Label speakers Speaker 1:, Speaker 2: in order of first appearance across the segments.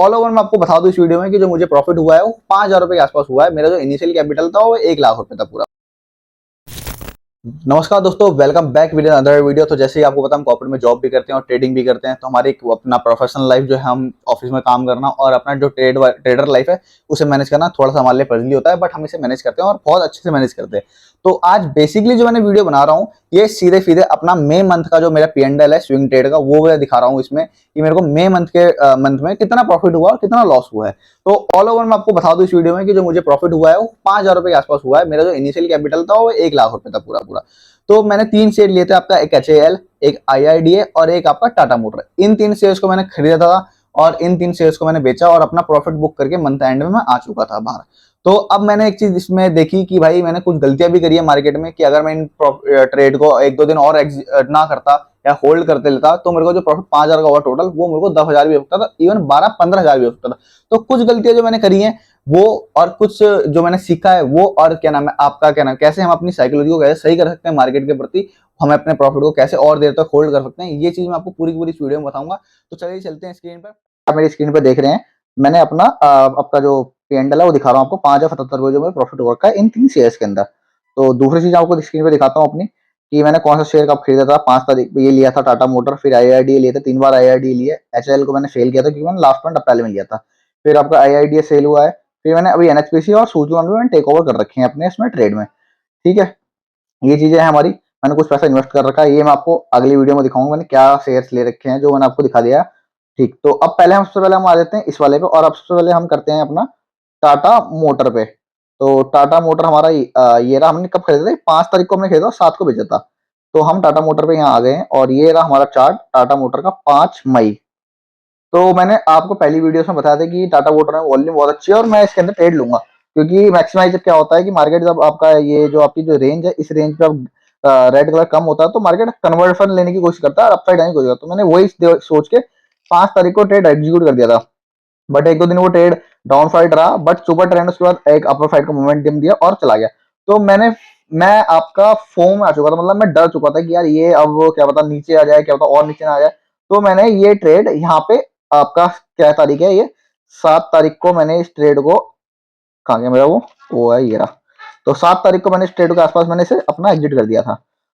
Speaker 1: All over मैं आपको बता दूं इस वीडियो में कि जो मुझे प्रॉफिट हुआ है वो 5,000 रुपए के आसपास हुआ है। मेरा जो इनिशियल कैपिटल था वो 1 लाख रुपए था पूरा। नमस्कार दोस्तों, welcome back with another video. तो जैसे ही आपको पता हम कॉर्पोरेट में जॉब भी करते हैं और ट्रेडिंग भी करते हैं, तो हमारी एक अपना प्रोफेशनल लाइफ जो है हम ऑफिस में काम करना और अपना जो ट्रेडर लाइफ है उसे मैनेज करना थोड़ा सा हमारे लिए पजली होता है, बट हम इसे मैनेज करते हैं और बहुत अच्छे से मैनेज करते हैं। तो आज बेसिकली जो मैंने वीडियो बना रहा हूँ ये सीधे सीधे अपना मई मंथ का जो मेरा P&L है स्विंग ट्रेड का, वो मैं दिखा रहा हूँ इसमें कि मेरे को मई मंथ में कितना प्रॉफिट हुआ और कितना लॉस हुआ है। तो ऑल ओवर मैं आपको बता दूं इस वीडियो में कि जो मुझे प्रॉफिट हुआ है वो 5,000 रुपए के आसपास हुआ है। मेरा जो इनिशियल कैपिटल था वो 1 लाख रुपए था पूरा पूरा। तो मैंने 3 शेयर लिए थे, आपका एक HAL, एक IRDA और एक आपका टाटा मोटर। इन 3 शेयर्स को मैंने खरीदा था और इन 3 शेयर्स को मैंने बेचा और अपना प्रॉफिट बुक करके मंथ एंड में मैं आ चुका था बाहर। तो अब मैंने एक चीज इसमें देखी कि भाई मैंने कुछ गलतियां भी करी है मार्केट में कि अगर मैं इन ट्रेड को 1-2 दिन और ना करता या होल्ड करते लेता तो मेरे को जो प्रॉफिट 5,000 का हुआ टोटल, वो मेरे को 10,000 भी हो सकता था, इवन 12-15,000 भी हो सकता था। तो कुछ गलतियां जो मैंने करी हैं वो, और कुछ जो मैंने सीखा है वो, और क्या नाम है आपका, क्या नाम, कैसे हम अपनी साइकोलॉजी को कैसे सही कर सकते हैं मार्केट के प्रति, हम अपने प्रॉफिट को कैसे और देर तक होल्ड कर सकते हैं, ये चीज मैं आपको पूरी की पूरी इस वीडियो में बताऊंगा। तो चलिए चलते हैं स्क्रीन पर। आप मेरी स्क्रीन पर देख रहे हैं, मैंने अपना आपका जो P&L है वो दिखा रहा हूँ आपको। 5,077 जो मेरा प्रॉफिट हो रखा है इन 3 शेयर्स के अंदर। तो दूसरी चीज आपको स्क्रीन पर दिखाता हूँ अपनी कि मैंने कौन सा शेयर कब खरीदा था। 5 तारीख ये लिया था टाटा मोटर, फिर IRDA लिए थे, 3 बार IRDA लिए। HAL को मैंने सेल किया था क्योंकि मैंने लास्ट मंथ अप्रैल में लिया था। फिर आपका IRDA सेल हुआ है। फिर मैंने अभी NHPC और सूजलॉन में मैंने टेक ओवर कर रखे हैं अपने इसमें ट्रेड में। ठीक है, ये चीजें हैं हमारी। मैंने कुछ पैसा इन्वेस्ट कर रखा है, ये मैं आपको अगली वीडियो में दिखाऊंगा मैंने क्या शेयर्स ले रखे हैं, जो मैंने आपको दिखा दिया। ठीक, तो अब पहले हम सबसे पहले हम आ जाते हैं इस वाले पे, और अब सबसे पहले हम करते हैं अपना टाटा मोटर पे। तो टाटा मोटर हमारा ये रहा। हमने कब खरीदा था? 5 तारीख को हमने खरीदा और 7 को बेचा था। तो हम टाटा मोटर पे यहाँ आ गए हैं और ये रहा हमारा चार्ट टाटा मोटर का 5 मई। तो मैंने आपको पहली वीडियो में बताया था कि टाटा मोटर में वॉल्यूम बहुत अच्छी है और मैं इसके अंदर ट्रेड लूंगा, क्योंकि मैक्सिमाइज क्या होता है कि मार्केट जब आपका ये जो आपकी जो रेंज है, इस रेंज पे अब रेड कलर कम होता है तो मार्केट कन्वर्शन लेने की कोशिश करता है और अपसाइड आने की कोशिश करता है। तो मैंने वही सोच के 5 तारीख को ट्रेड एग्जीक्यूट कर दिया था। बट 1-2 दिन वो ट्रेड डाउन साइड रहा, बट सुपर ट्रेंड उसके बाद एक अपर साइड का मोमेंटम दिया और चला गया। तो मैं आपका फोम आ चुका था, मतलब मैं डर चुका था कि यार ये अब वो क्या पता नीचे आ जाए, क्या पता और नीचे ना आ जाए। तो मैंने ये ट्रेड यहाँ पे, आपका क्या तारीख है ये, 7 तारीख को मैंने इस ट्रेड को, कहाँ गया मेरा वो है ये रहा। तो 7 तारीख को मैंने इस ट्रेड के आसपास मैंने इसे अपना एग्जिट कर दिया था।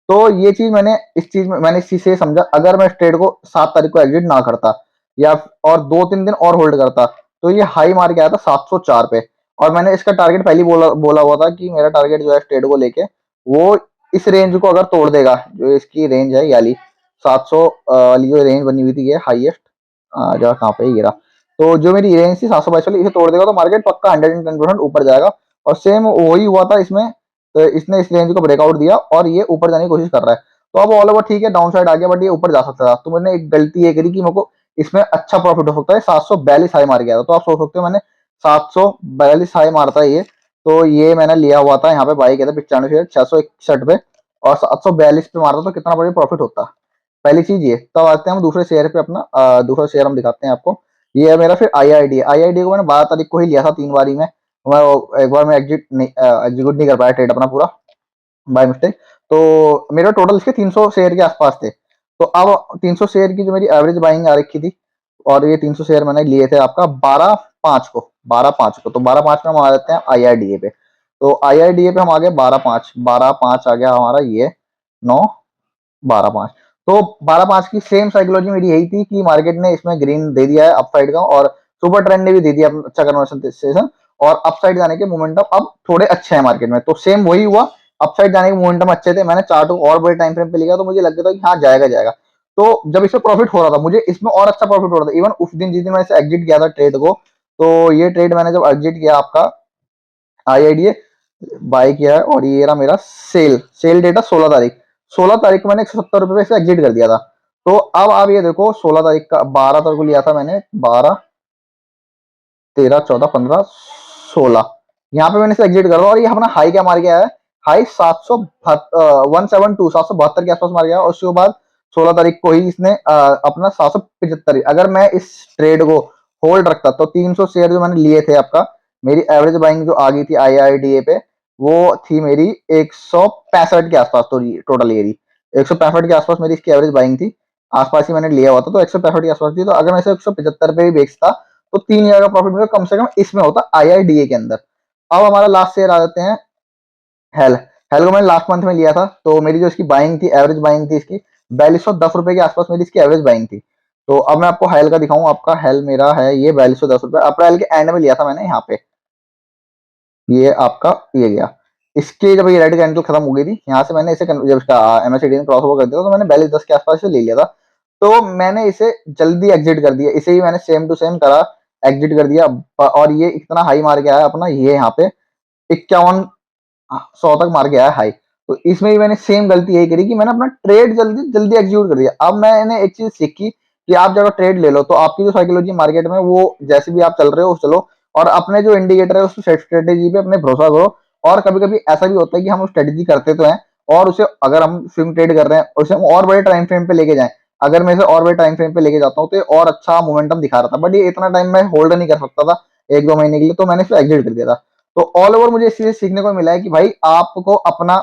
Speaker 1: तो ये चीज मैंने इस चीज से समझा, अगर मैं इस ट्रेड को 7 तारीख को एग्जिट ना करता या और 2-3 दिन और होल्ड करता तो ये हाई मार के आया था 704 पे। और मैंने इसका टारगेट पहले बोला हुआ था कि मेरा टारगेट जो है ट्रेड को लेके वो इस रेंज को अगर तोड़ देगा, जो इसकी रेंज है याली 700 वाली जो रेंज बनी हुई थी, ये हाईएस्ट जगह कहाँ पे, ये रहा। तो जो मेरी रेंज थी 722 वाली, इसे तोड़ देगा तो मार्केट पक्का 110% ऊपर जाएगा। और सेम वही हुआ था इसमें। तो इसने इस रेंज को ब्रेकआउट दिया और ये ऊपर जाने की कोशिश कर रहा है। तो अब ऑल ओवर ठीक है, डाउन साइड आ गया, बट ये ऊपर जा सकता था। तो मैंने एक गलती ये करी कि मेरे को इसमें अच्छा प्रॉफिट हो सकता है। 742 हाई मार गया था। तो आप सोच सकते हो मैंने 742 हाई मारता है ये। तो ये मैंने लिया हुआ था यहाँ पे, बाई किया था 95 शेयर 661 पे, और 742 पे मारता तो कितना बड़ा प्रॉफिट होता। पहली चीज ये। तब आते हैं हम दूसरे शेयर पे अपना। दूसरा शेयर हम दिखाते हैं आपको। ये है मेरा फिर IRDA को मैंने 12 तारीख को ही लिया था 3 बारी में। मैं एक बार मैं एग्जीक्यूट नहीं कर पाया ट्रेड अपना पूरा, बाय मिस्टेक। तो मेरा टोटल इसके 300 शेयर के आसपास थे। तो अब 300 शेयर की जो मेरी एवरेज बाइंग आ रखी थी, और ये 300 शेयर मैंने लिए थे आपका 12/5 को। तो 12/5 में हम आ जाते हैं IRDA पे। तो IRDA पे हम आ गए 12/5 आ गया हमारा ये 9/12/5। तो 12/5 की सेम साइकोलॉजी मेरी यही थी कि मार्केट ने इसमें ग्रीन दे दिया है अपसाइड का, और सुपर ट्रेंड ने भी दे दिया अच्छा कन्वर्सन सेशन, और अपसाइड जाने के मोमेंटम अब थोड़े अच्छे हैं मार्केट में। तो सेम वही हुआ, अपसाइड जाने के मोमेंटम अच्छे थे। मैंने चार्ट को और बड़े टाइम फ्रेम पे लिया तो मुझे लग गया था कि हाँ जाएगा जाएगा। तो जब इसमें प्रॉफिट हो रहा था, मुझे इसमें और अच्छा प्रॉफिट हो रहा था। इवन उस दिन जिस दिन मैंने एग्जिट किया था ट्रेड को, तो ये ट्रेड मैंने जब एग्जिट किया आपका IIDA बाय किया है, और ये रहा मेरा सेल डेटा 16 तारीख। 16 तारीख को मैंने 170 रुपए से एग्जिट कर दिया था। तो अब आप ये देखो, 16 तारीख का 12 तारीख को लिया था मैंने, 12, 13, 14, 15, 16, यहाँ पे मैंने इसे एग्जिट कर रहा, और ये अपना हाई क्या मार गया है, हाई 772 के आसपास मार गया। और उसके बाद 16 तारीख को ही इसने अपना 775, अगर मैं इस ट्रेड को होल्ड रखता तो 300 शेयर जो मैंने लिए थे आपका, मेरी एवरेज बाइंग जो आ गई थी IIDA पे, वो थी मेरी 165 के आसपास। तो टोटल ये 165 के आसपास मेरी इसकी एवरेज बाइंग थी। आसपास ही मैंने लिया हुआ था, तो 165 के आसपास थी। तो अगर मैं इसे 175 पे भी बेचता तो 3,000 का प्रॉफिट मेरे को कम से कम इसमें होता IRDA के अंदर। अब हमारा लास्ट शेयर आ जाते हैं हेल। हेल को मैंने लास्ट मंथ में लिया था, तो मेरी जो इसकी बाइंग थी, एवरेज बाइंग थी इसकी 4210 रुपए के आसपास मेरी इसकी एवरेज बाइंग थी। तो अब मैं आपको हेल का दिखाऊं, आपका हेल मेरा है ये 4210 रुपए, अप्रैल के एंड में लिया था मैंने यहाँ पे, ये आपका ये गया। इसके जब ये रेड कैंडल खत्म हो गई थी, यहाँ से मैंने इसे जब इसका MACD ने क्रॉस ओवर कर दिया तो मैंने 4210 के आसपास से ले लिया था। तो मैंने इसे जल्दी एग्जिट कर दिया, इसे ही मैंने सेम टू सेम करा, एग्जिट कर दिया। और ये इतना हाई मार के आया अपना, ये यहाँ पे 5100 तक मार के आया हाई। तो इसमें भी मैंने सेम गलती यही करी कि मैंने अपना ट्रेड जल्दी जल्दी एग्जीक्यूट कर दिया। अब मैंने एक चीज सीखी कि आप जब ट्रेड ले लो तो आपकी जो साइकोलॉजी मार्केट में, वो जैसे भी आप चल रहे हो चलो, और अपने जो इंडिकेटर है उस स्ट्रेटेजी पे अपने भरोसा करो। और कभी कभी ऐसा भी होता है कि हम स्ट्रेटेजी करते तो हैं, और उसे अगर हम स्विंग ट्रेड कर रहे हैं उसे हम और बड़े टाइम फ्रेम पे लेके जाएं, अगर मैं इसे और बड़े टाइम फ्रेम पे लेके जाता हूँ तो ये और अच्छा मोमेंटम दिखा रहा था, बट ये इतना टाइम मैं होल्ड नहीं कर सकता था 1-2 महीने के लिए, तो मैंने इसे एग्जिट कर दिया था। तो ऑल ओवर मुझे इस चीज से सीखने को मिला है कि भाई आपको अपना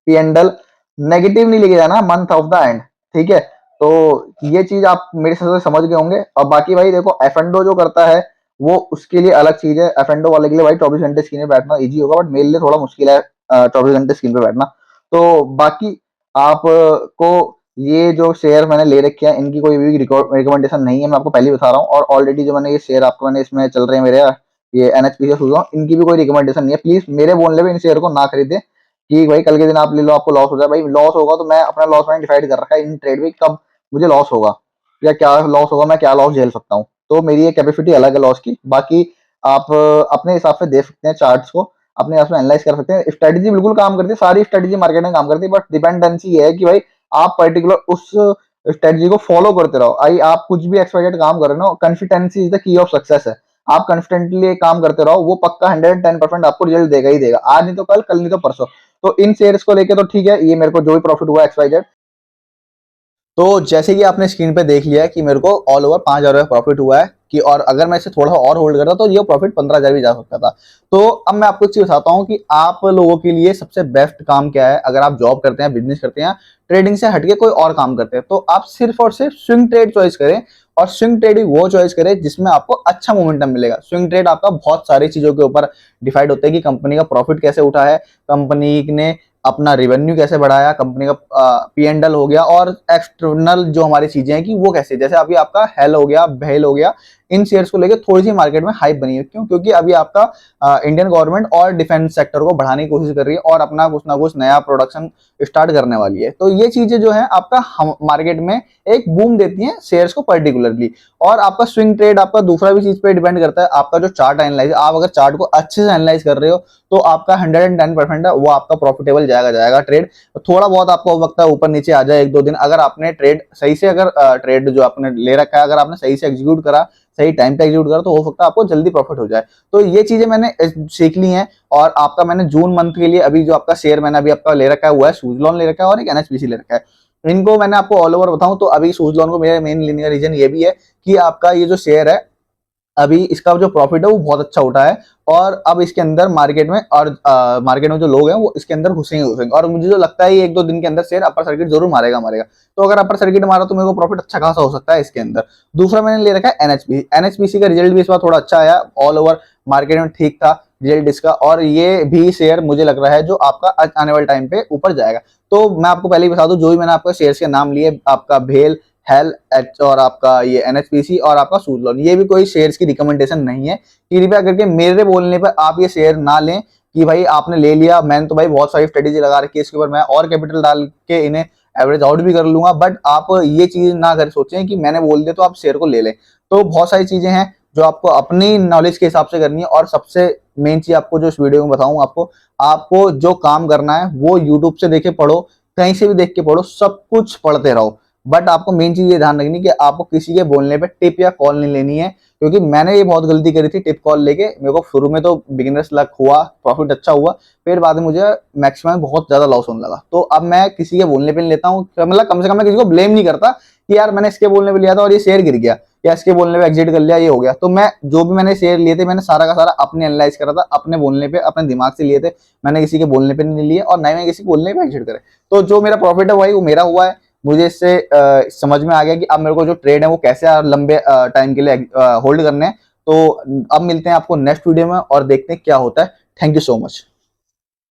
Speaker 1: P&L नेगेटिव नहीं लेके जाना मंथ ऑफ द एंड, ठीक है। तो ये चीज आप मेरे हिसाब से समझ गए होंगे। और बाकी भाई देखो, एफएंडो जो करता है वो उसके लिए अलग चीज है। एफएंडो वाले के लिए भाई 24 घंटे स्क्रीन पे बैठना इजी होगा, बट मेरे लिए थोड़ा मुश्किल है 24 घंटे स्क्रीन पे बैठना। तो बाकी आपको ये जो शेयर मैंने ले रखे हैं इनकी कोई भी रिकमेंडेशन नहीं है, मैं आपको पहले ही बता रहा हूँ। और ऑलरेडी जो मैंने ये शेयर आपको मैंने इसमें चल रहे हैं मेरे, ये NHP से सोच रहा हूँ, इनकी भी कोई रिकमेंडेशन नहीं है। प्लीज मेरे बोलने पे इन शेयर को ना खरीदे कि भाई कल के दिन आप ले लो आपको लॉस हो जाए। भाई लॉस होगा तो मैं अपना लॉस मैंने डिसाइड कर रखा है इन ट्रेड में, कब मुझे लॉस होगा या क्या लॉस होगा, मैं क्या लॉस झेल सकता हूँ। तो मेरी ये कैपेसिटी अलग है लॉस की। बाकी आप अपने हिसाब से देख सकते हैं चार्ट्स को, अपने हिसाब से एनालाइज कर सकते हैं। स्ट्रेटेजी बिल्कुल काम करती है, सारी स्ट्रेटेजी मार्केट में काम करती है, बट डिपेंडेंसी ये है कि भाई आप पर्टिकुलर उस स्ट्रेटेजी को फॉलो करते रहो। आई आप कुछ भी एक्सपेक्टेड काम कर रहे हो, consistency is the key of success है। आप कंसिस्टेंटली काम करते रहो, वो पक्का 110% आपको रिजल्ट देगा ही देगा, आज नहीं तो कल, कल नहीं तो परसों। तो इन शेयर्स को लेके तो ठीक है, ये मेरे को जो भी प्रॉफिट हुआ XYZ। तो जैसे कि आपने स्क्रीन पे देख लिया कि मेरे को ऑल ओवर 5,000 रुपये प्रॉफिट हुआ है कि, और अगर मैं इसे थोड़ा और होल्ड करता तो ये प्रॉफिट 15,000 भी जा सकता था। तो अब मैं आपको एक चीज बताता हूँ कि आप लोगों के लिए सबसे बेस्ट काम क्या है। अगर आप जॉब करते हैं, बिजनेस करते हैं, ट्रेडिंग से हटके कोई और काम करते हैं, तो आप सिर्फ और सिर्फ स्विंग ट्रेड चॉइस करें। और स्विंग ट्रेड भी वो चॉइस करें जिसमें आपको अच्छा मोमेंटम मिलेगा। स्विंग ट्रेड आपका बहुत सारी चीजों के ऊपर डिसाइड होता है कि कंपनी का प्रॉफिट कैसे उठा है, कंपनी ने अपना रेवेन्यू कैसे बढ़ाया, कंपनी का P&L हो गया, और एक्सटर्नल जो हमारी चीजें हैं कि वो कैसे, जैसे अभी आपका हेल हो गया, भेल हो गया, इन शेयर्स को लेकर थोड़ी सी मार्केट में हाइप बनी है। क्यों? क्योंकि अभी आपका इंडियन गवर्नमेंट और डिफेंस सेक्टर को बढ़ाने की कोशिश कर रही है और अपना कुछ ना कुछ नया प्रोडक्शन स्टार्ट करने वाली है। तो ये चीजें जो है आपका मार्केट में एक बूम देती हैं शेयर्स को पर्टिकुलरली। और आपका स्विंग ट्रेड आपका दूसरा भी चीज पे डिपेंड करता है, आपका जो चार्ट एनालाइज, आप अगर चार्ट को अच्छे से एनालाइज कर रहे हो तो आपका 110% है वो आपका प्रॉफिटेबल जाएगा ट्रेड। थोड़ा बहुत आपको वक्त है ऊपर नीचे आ जाए 1-2 दिन, अगर आपने ट्रेड सही से, अगर ट्रेड जो आपने ले रखा है अगर आपने सही से एग्जीक्यूट करा, सही टाइम पे एग्जीक्यूट करा, तो हो सकता है आपको जल्दी प्रॉफिट हो जाए। तो ये चीजें मैंने सीख ली हैं। और आपका मैंने जून मंथ के लिए अभी जो आपका शेयर मैंने अभी आपका ले रखा है वो है सुजलॉन ले रखा है और एक NHPC ले रखा है। इनको मैंने आपको ऑल ओवर बताऊं तो अभी सुजलॉन को मेरा मेन लेने का रीजन ये भी है कि आपका ये जो शेयर है अभी इसका जो प्रॉफिट है वो बहुत अच्छा उठा है। और अब इसके अंदर मार्केट में, और मार्केट में जो लोग हैं वो इसके अंदर घुसेंगे। और मुझे जो लगता है ये 1-2 दिन के अंदर शेयर अपर सर्किट जरूर मारेगा। तो अगर अपर सर्किट मारा तो मेरे को प्रॉफिट अच्छा खासा हो सकता है इसके अंदर। दूसरा मैंने ले रखा है NHPC का रिजल्ट भी इस बार थोड़ा अच्छा आया, ऑल ओवर मार्केट में ठीक था रिजल्ट इसका, और ये भी शेयर मुझे लग रहा है जो आपका आने वाले टाइम पे ऊपर जाएगा। तो मैं आपको पहले ही बता दूं, जो भी मैंने आपको शेयर्स के नाम लिए, आपका भेल, हेल, और आपका ये NHPC और आपका सुजलॉन, ये भी कोई शेयर्स की रिकमेंडेशन नहीं है। कृपया करके मेरे बोलने पर आप ये शेयर ना लें कि भाई आपने ले लिया, मैंने तो भाई बहुत सारी स्ट्रेटेजी लगा रखी है इसके ऊपर, मैं और कैपिटल डाल के इन्हें एवरेज आउट भी कर लूंगा। बट आप ये चीज ना कर सोचें कि मैंने बोल दिया तो आप शेयर को ले लें। तो बहुत सारी चीजें हैं जो आपको अपनी नॉलेज के हिसाब से करनी है। और सबसे मेन चीज आपको जो इस वीडियो में बताऊं, आपको जो काम करना है वो यूट्यूब से देखे पढ़ो, कहीं से भी देख के पढ़ो, सब कुछ पढ़ते रहो। बट आपको मेन चीज ये ध्यान रखनी कि आपको किसी के बोलने पे टिप या कॉल नहीं लेनी है। क्योंकि मैंने ये बहुत गलती करी थी टिप कॉल लेके, मेरे को शुरू में तो बिगिनर्स लक हुआ, प्रॉफिट अच्छा हुआ, फिर बाद में मुझे मैक्सिमम बहुत ज्यादा लॉस होने लगा। तो अब मैं किसी के बोलने पे नहीं लेता हूँ, मतलब कम से कम मैं किसी को ब्लेम नहीं करता कि यार मैंने इसके बोलने पे लिया था और ये शेयर गिर गया, या इसके बोलने पे एग्जिट कर लिया, ये हो गया। तो मैं जो भी मैंने शेयर लिए थे मैंने सारा का सारा अपने एनालाइज करा था, अपने बोलने पे, अपने दिमाग से लिए थे। मैंने किसी के बोलने पे नहीं लिए और ना ही मैं किसी के बोलने पे एग्जिट करे। तो जो मेरा प्रॉफिट है वही वो मेरा हुआ है। मुझे इससे समझ में आ गया कि अब मेरे को जो ट्रेड है वो कैसे लंबे टाइम के लिए होल्ड करने हैं। तो अब मिलते हैं आपको नेक्स्ट वीडियो में और देखते हैं क्या होता है। Thank you so much.